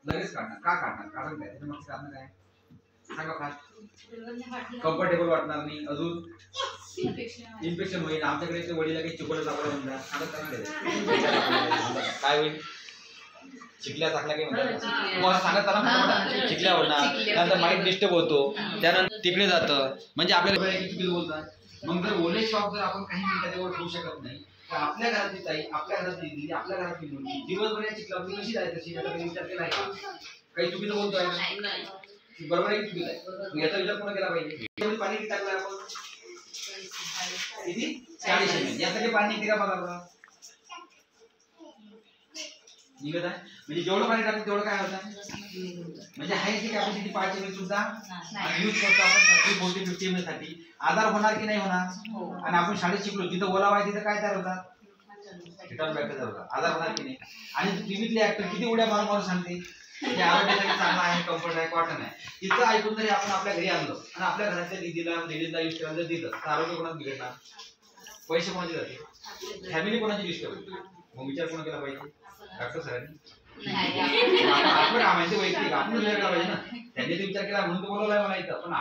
लगेच काढणार. का काढणार? कारण काय? त्याच्या मागचं कारण काय सांगा फास्ट. कम्फर्टेबल वाटणार नाही, अजून इन्फेक्शन होईल. आमच्याकडे वडीला काही चुकलं लागलं म्हणतात, आता काय होईल? चिकल्या टाकल्या काही म्हणतात, मग सांगत ना चिकल्यावर ना, त्यानंतर माइंड डिस्टर्ब होतो, त्यानंतर तिकडे जातं. म्हणजे आपल्याला चुकीचं बोलतात. मग जर ओले शॉप जर आपण काही मिनिटावर ठेवू शकत नाही, तर आपल्या घरातली ताई, आपल्या घरातली दिदी, आपल्या घरातली मुलगी दिवसभर या चिखलावरती कशी जायचं तशी याचा काही विचार केला आहे का? काही चुकीचं बोलतोय बरोबर आहे की चुकीचं आहे? याचा विचार कोण केला पाहिजे? पाणी किती टाकलं आपण? किती? 40 ml. यासाठी पाणी किती का बघा बघा निघत आहे. म्हणजे जेवढं पाणी टाकलं तेवढं काय होतं, म्हणजे हायची कॅपॅसिटी 5 ml सुद्धा यूज करतो आपण 40-50 ml साठी. आधार होणार की नाही होणार? आणि आपण शाळेत शिकलो जिथं ओलावा आहे तिथं काय तयार होतात? कीटाणू बॅक्टेरिया होतात. आधार होणार की नाही? आणि टीव्हीतले ऍक्टर किती उड्या मारून मारून सांगते की आरोग्यासाठी चांगला आहे, कम्फर्ट आहे, कॉटन आहे. तिथं ऐकून जरी आपण आपल्या घरी आणलं आणि आपल्या घरातल्या लेडीजला यूज करायला जर दिलं तर आरोग्य कोणाचं बिघडणार? पैसे कोणाचे जाते? फॅमिली कोणाची डिस्टर्ब होते? मग विचार कोणा केला पाहिजे? डॉक्टर सरांनी. आपण वैयक्तिक आपण विचार केला पाहिजे ना. त्यांनी विचार केला म्हणून तो बोलवलाय मला इथं. पण